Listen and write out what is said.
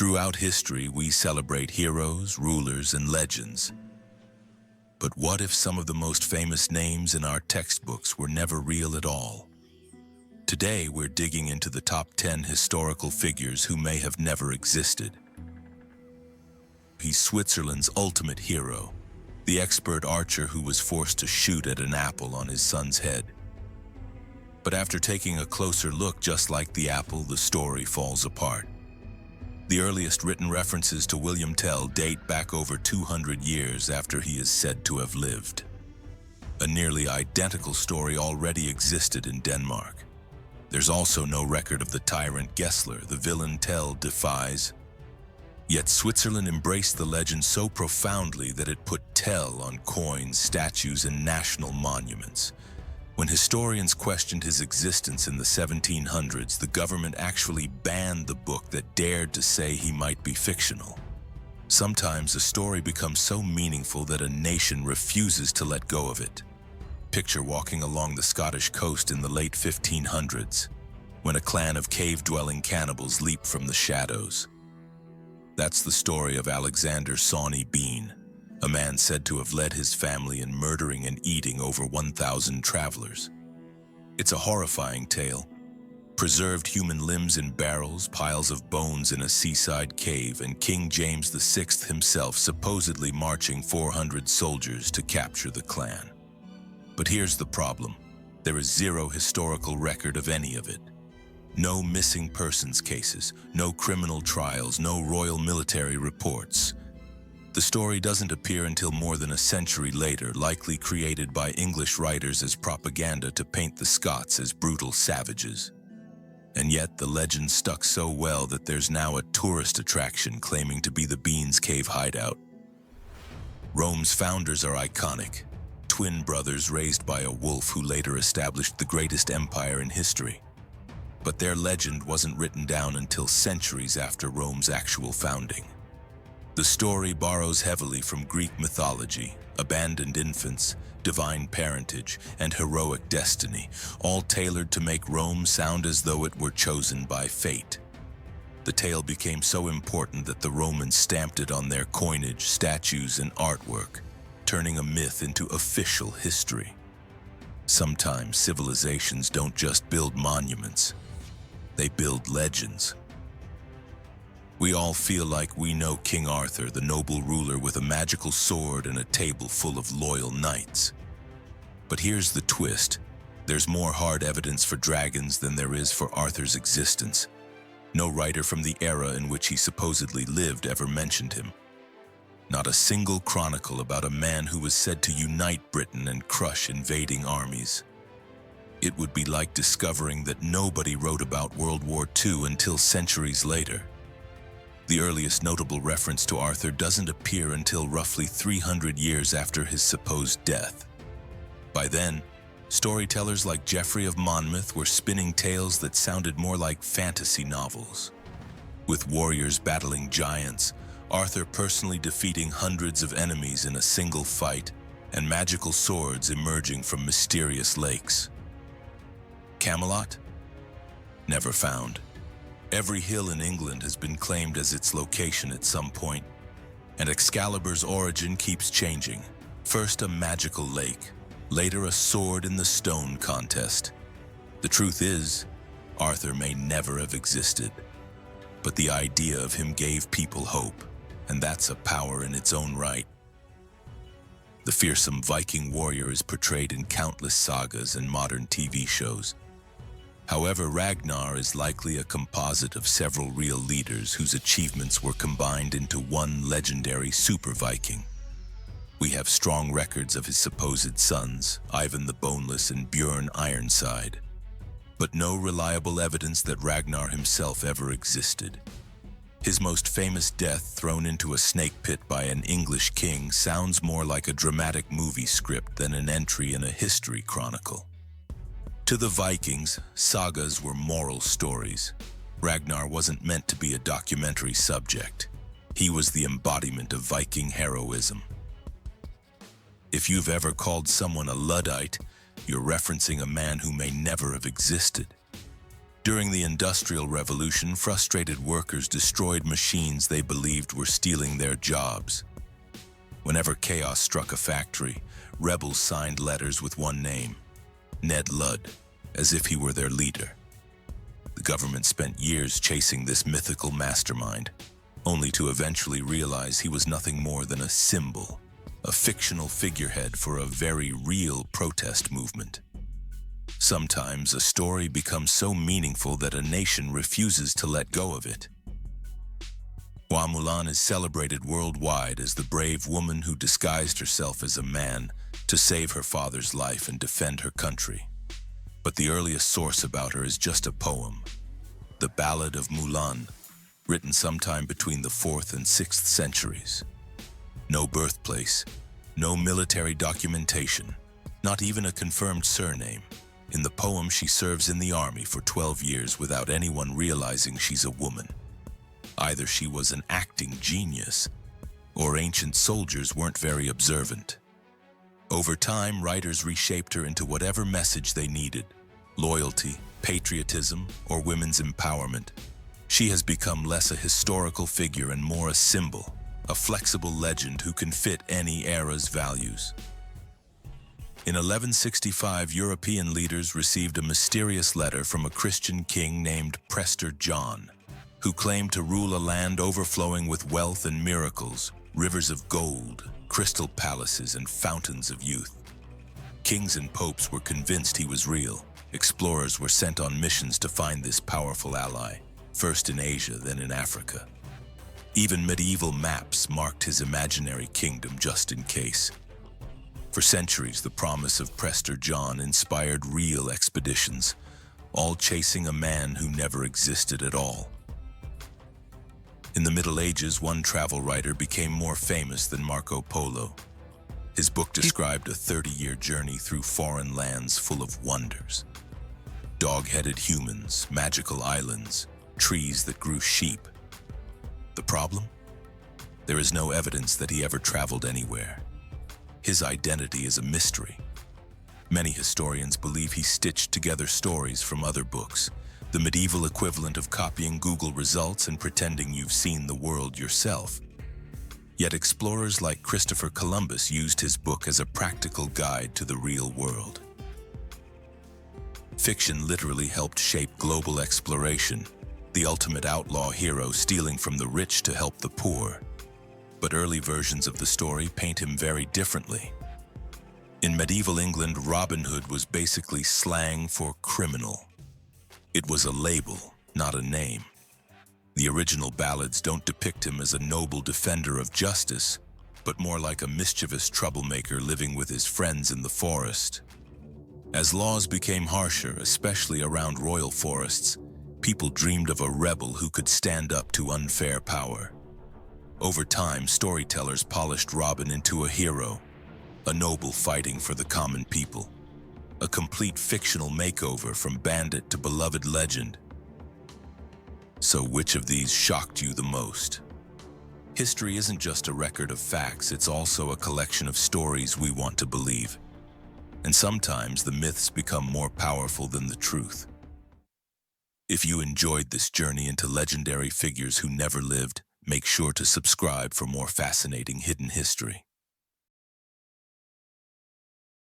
Throughout history, we celebrate heroes, rulers, and legends. But what if some of the most famous names in our textbooks were never real at all? Today, we're digging into the top 10 historical figures who may have never existed. He's Switzerland's ultimate hero, the expert archer who was forced to shoot at an apple on his son's head. But after taking a closer look, just like the apple, the story falls apart. The earliest written references to William Tell date back over 200 years after he is said to have lived. A nearly identical story already existed in Denmark. There's also no record of the tyrant Gessler the villain Tell defies. Yet Switzerland embraced the legend so profoundly that it put Tell on coins, statues, and national monuments. When historians questioned his existence in the 1700s, the government actually banned the book that dared to say he might be fictional. Sometimes a story becomes so meaningful that a nation refuses to let go of it. Picture walking along the Scottish coast in the late 1500s, when a clan of cave-dwelling cannibals leaped from the shadows. That's the story of Alexander Sawney Bean, a man said to have led his family in murdering and eating over 1,000 travelers. It's a horrifying tale. Preserved human limbs in barrels, piles of bones in a seaside cave, and King James VI himself supposedly marching 400 soldiers to capture the clan. But here's the problem. There is zero historical record of any of it. No missing persons cases, no criminal trials, no royal military reports. The story doesn't appear until more than a century later, likely created by English writers as propaganda to paint the Scots as brutal savages. And yet the legend stuck so well that there's now a tourist attraction claiming to be the Bean's Cave hideout. Rome's founders are iconic, twin brothers raised by a wolf who later established the greatest empire in history. But their legend wasn't written down until centuries after Rome's actual founding. The story borrows heavily from Greek mythology, abandoned infants, divine parentage, and heroic destiny, all tailored to make Rome sound as though it were chosen by fate. The tale became so important that the Romans stamped it on their coinage, statues, and artwork, turning a myth into official history. Sometimes civilizations don't just build monuments, they build legends. We all feel like we know King Arthur, the noble ruler with a magical sword and a table full of loyal knights. But here's the twist. There's more hard evidence for dragons than there is for Arthur's existence. No writer from the era in which he supposedly lived ever mentioned him. Not a single chronicle about a man who was said to unite Britain and crush invading armies. It would be like discovering that nobody wrote about World War II until centuries later. The earliest notable reference to Arthur doesn't appear until roughly 300 years after his supposed death. By then, storytellers like Geoffrey of Monmouth were spinning tales that sounded more like fantasy novels. With warriors battling giants, Arthur personally defeating hundreds of enemies in a single fight, and magical swords emerging from mysterious lakes. Camelot? Never found. Every hill in England has been claimed as its location at some point, and Excalibur's origin keeps changing. First a magical lake, later a sword in the stone contest. The truth is, Arthur may never have existed, but the idea of him gave people hope, and that's a power in its own right. The fearsome Viking warrior is portrayed in countless sagas and modern TV shows. However, Ragnar is likely a composite of several real leaders whose achievements were combined into one legendary super Viking. We have strong records of his supposed sons, Ivan the Boneless and Björn Ironside, but no reliable evidence that Ragnar himself ever existed. His most famous death, thrown into a snake pit by an English king, sounds more like a dramatic movie script than an entry in a history chronicle. To the Vikings, sagas were moral stories. Ragnar wasn't meant to be a documentary subject. He was the embodiment of Viking heroism. If you've ever called someone a Luddite, you're referencing a man who may never have existed. During the Industrial Revolution, frustrated workers destroyed machines they believed were stealing their jobs. Whenever chaos struck a factory, rebels signed letters with one name, Ned Ludd, as if he were their leader. The government spent years chasing this mythical mastermind, only to eventually realize he was nothing more than a symbol, a fictional figurehead for a very real protest movement. Sometimes a story becomes so meaningful that a nation refuses to let go of it. While Mulan is celebrated worldwide as the brave woman who disguised herself as a man to save her father's life and defend her country. But the earliest source about her is just a poem, the Ballad of Mulan, written sometime between the 4th and 6th centuries. No birthplace, no military documentation, not even a confirmed surname. In the poem, she serves in the army for 12 years without anyone realizing she's a woman. Either she was an acting genius, or ancient soldiers weren't very observant. Over time, writers reshaped her into whatever message they needed: loyalty, patriotism, or women's empowerment. She has become less a historical figure and more a symbol, a flexible legend who can fit any era's values. In 1165, European leaders received a mysterious letter from a Christian king named Prester John, who claimed to rule a land overflowing with wealth and miracles, rivers of gold, crystal palaces, and fountains of youth. Kings and popes were convinced he was real. Explorers were sent on missions to find this powerful ally, first in Asia, then in Africa. Even medieval maps marked his imaginary kingdom just in case. For centuries, the promise of Prester John inspired real expeditions, all chasing a man who never existed at all. In the Middle Ages, one travel writer became more famous than Marco Polo. His book described a 30-year journey through foreign lands full of wonders. Dog-headed humans, magical islands, trees that grew sheep. The problem? There is no evidence that he ever traveled anywhere. His identity is a mystery. Many historians believe he stitched together stories from other books, the medieval equivalent of copying Google results and pretending you've seen the world yourself. Yet explorers like Christopher Columbus used his book as a practical guide to the real world. Fiction literally helped shape global exploration, the ultimate outlaw hero stealing from the rich to help the poor. But early versions of the story paint him very differently. In medieval England, Robin Hood was basically slang for criminal. It was a label, not a name. The original ballads don't depict him as a noble defender of justice, but more like a mischievous troublemaker living with his friends in the forest. As laws became harsher, especially around royal forests, people dreamed of a rebel who could stand up to unfair power. Over time, storytellers polished Robin into a hero, a noble fighting for the common people. A complete fictional makeover from bandit to beloved legend. So which of these shocked you the most? History isn't just a record of facts, it's also a collection of stories we want to believe. And sometimes the myths become more powerful than the truth. If you enjoyed this journey into legendary figures who never lived, make sure to subscribe for more fascinating hidden history.